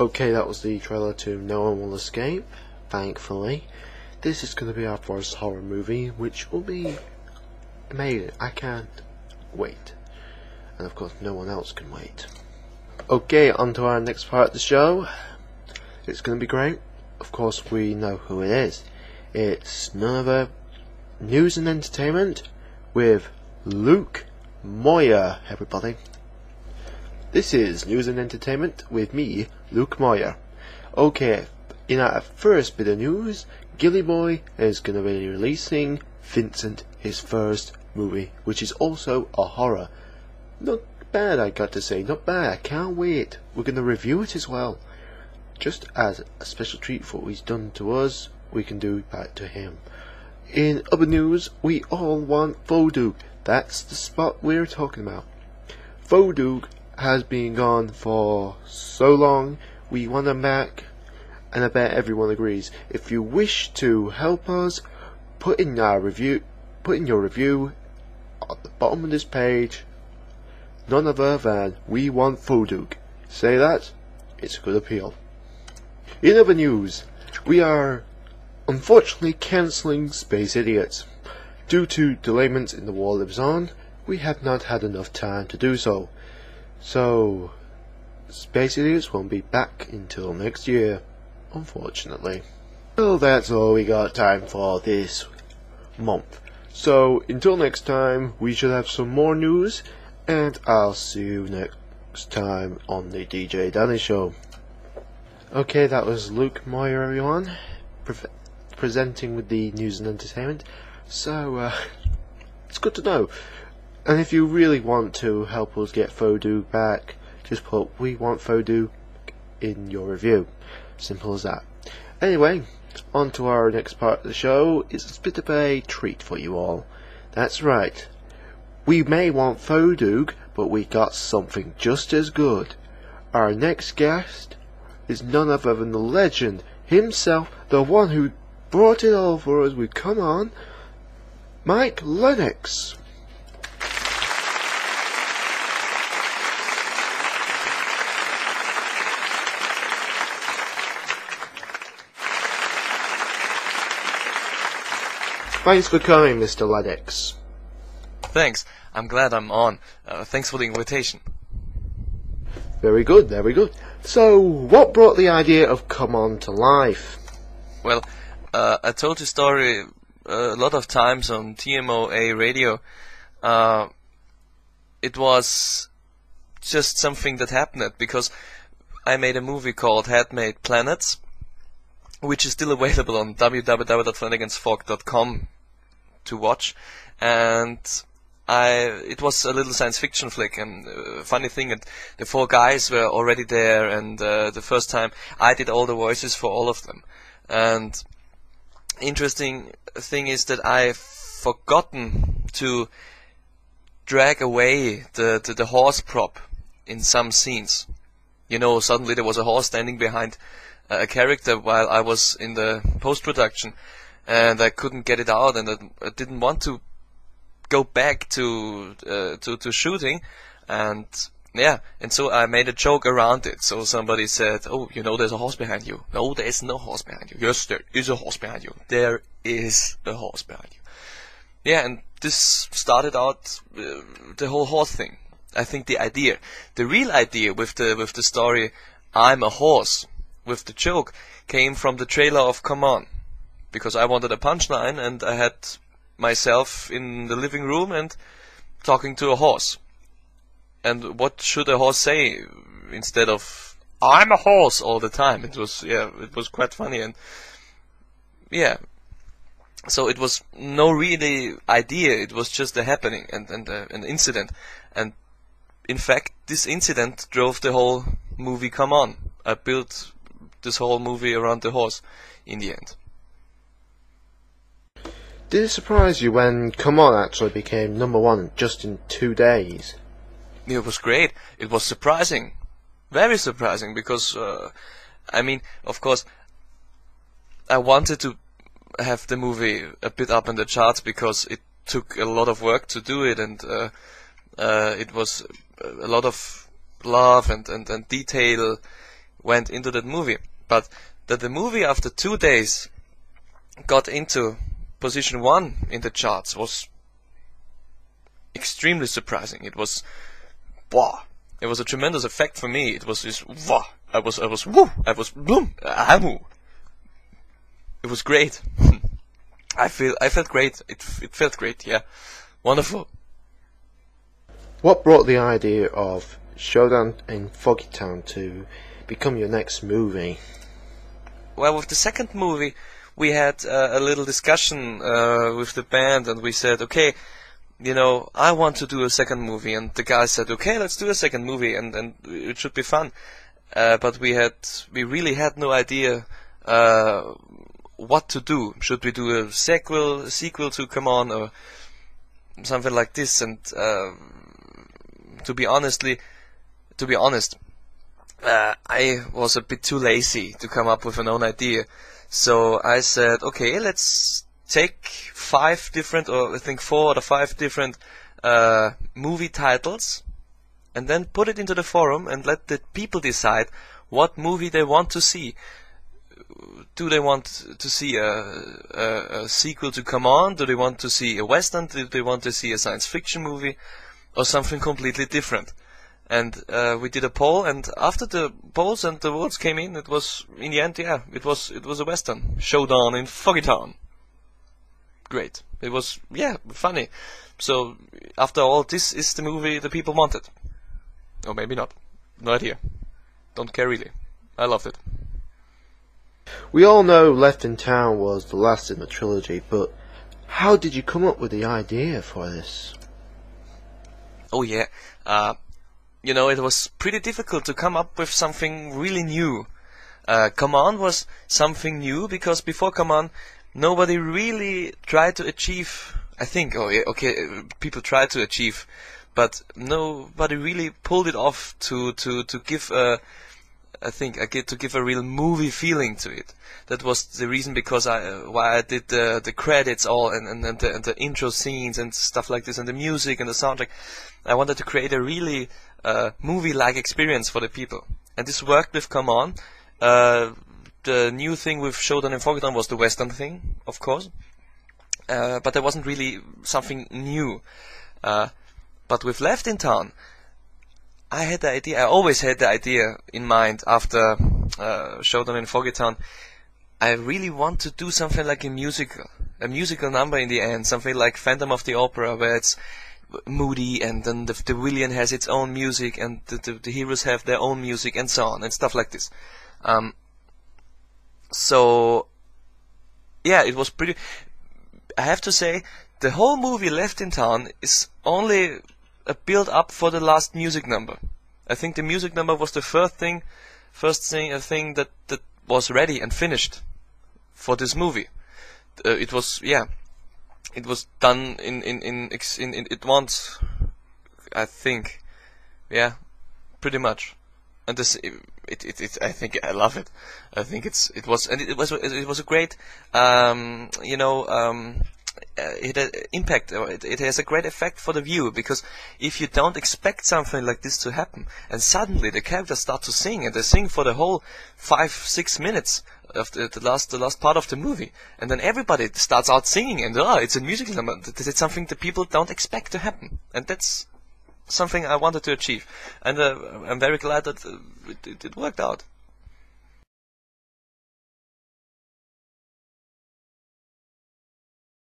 Okay, that was the trailer to No One Will Escape, thankfully. This is going to be our first horror movie, which will be amazing. I can't wait. And of course, no one else can wait. Okay, on to our next part of the show. It's going to be great. Of course, we know who it is. It's none other news and entertainment with Luke Moyer, everybody. This is News and Entertainment with me, Luke Moyer. Okay, in our first bit of news, Gilly Boy is going to be releasing Vincent, his first movie, which is also a horror. Not bad, I got to say, not bad. I can't wait. We're going to review it as well. Just as a special treat for what he's done to us, we can do back to him. In other news, we all want Vodug. That's the spot we're talking about. Vodug has been gone for so long, we want him back, and I bet everyone agrees. If you wish to help us, put in your review at the bottom of this page. None other than we want Vodug. Say that, it's a good appeal. In other news, we are unfortunately cancelling Space Idiots. Due to delayments in the war lives on, we have not had enough time to do so. So, Space Idiots won't be back until next year, unfortunately. Well, that's all we got time for this month. So, until next time, we should have some more news, and I'll see you next time on the DJ Danny Show. Okay, that was Luke Moyer, everyone, presenting with the news and entertainment. So, it's good to know. And if you really want to help us get Vodug back, just put "We want Vodug" in your review. Simple as that. Anyway, on to our next part of the show. It's a bit of a treat for you all. That's right. We may want Vodug, but we got something just as good. Our next guest is none other than the legend himself, the one who brought it all for us with Come On, Mike Lennox. Thanks for coming, Mr. Lennox. Thanks. I'm glad I'm on. Thanks for the invitation. Very good, very good. So, what brought the idea of Come On to life? Well, I told the story a lot of times on TMOA radio. It was just something that happened because I made a movie called Handmade Planets, which is still available on www.flanagan'sfork.com to watch, and it was a little science fiction flick, and funny thing, the four guys were already there, and the first time I did all the voices for all of them. And interesting thing is that I've forgotten to drag away the horse prop in some scenes. You know, suddenly there was a horse standing behind a character while I was in the post-production, and I couldn't get it out, and I didn't want to go back to shooting, and yeah, and so I made a joke around it. So somebody said, "Oh, you know, there's a horse behind you." No, there is no horse behind you. Yes, there is a horse behind you. There is a horse behind you. Yeah, and this started out the whole horse thing. I think the real idea with the story, I'm a horse, with the joke, came from the trailer of Come On, because I wanted a punchline, and I had myself in the living room and talking to a horse. And what should a horse say instead of "I'm a horse" all the time? It was quite funny, and yeah. So it was no really idea. It was just a happening and an incident. And in fact, this incident drove the whole movie Come On. I built this whole movie around the horse in the end. Did it surprise you when Come On actually became #1 just in 2 days? It was great. It was surprising. Very surprising, because, I mean, of course, I wanted to have the movie a bit up in the charts because it took a lot of work to do it, and it was a lot of love and detail went into that movie. But that the movie after 2 days got into position 1 in the charts was extremely surprising. It was, wow, it was a tremendous effect for me. It was just, wow, I was boom, amu. It was great. I felt great. It felt great. Yeah, wonderful. What brought the idea of Showdown in Foggy Town to become your next movie? Well, with the second movie, we had a little discussion with the band, and we said, okay, you know, I want to do a second movie, and the guy said, okay, let's do a second movie, and it should be fun. But we really had no idea what to do. Should we do a sequel to Come On, or something like this? And to be honest, I was a bit too lazy to come up with an own idea. So I said, okay, let's take 5 different, or I think 4 or 5 different movie titles, and then put it into the forum and let the people decide what movie they want to see. Do they want to see a sequel to Come On? Do they want to see a western? Do they want to see a science fiction movie? Or something completely different? And we did a poll, and after the polls and the votes came in, it was, in the end, yeah, it was a western. Showdown in Foggy Town. Great. It was, yeah, funny. So, after all, this is the movie the people wanted. Or maybe not. No idea. Don't care really. I loved it. We all know Left in Town was the last in the trilogy, but how did you come up with the idea for this? Oh yeah, you know, it was pretty difficult to come up with something really new. Come On was something new because before Come On, nobody really tried to achieve, I think, oh yeah, okay, people tried to achieve, but nobody really pulled it off to give a, I think, to give a real movie feeling to it. That was the reason because why I did the credits all and the intro scenes and stuff like this, and the music and the soundtrack. I wanted to create a really movie-like experience for the people, and this worked with Come On. The new thing with Showdown in Foggy Town was the western thing, of course, but there wasn't really something new. But with Left in Town, I had the idea. I always had the idea in mind after Showdown in Foggy Town. I really want to do something like a musical number in the end, something like Phantom of the Opera, where it's moody, and then the villain has its own music, and the heroes have their own music, and so on, and stuff like this. So, yeah, it was pretty. I have to say, the whole movie Left in Town is only a build-up for the last music number. I think the music number was the first thing that was ready and finished for this movie. It was, yeah, it was done in it once, I think, yeah, pretty much. And this, I think I love it. I think it was a great, it had impact. It has a great effect for the viewer, because if you don't expect something like this to happen, and suddenly the characters start to sing, and they sing for the whole 5-6 minutes of the last part of the movie, and then everybody starts out singing, and it's a musical number. It's something that people don't expect to happen, and that's something I wanted to achieve, and I'm very glad that it worked out.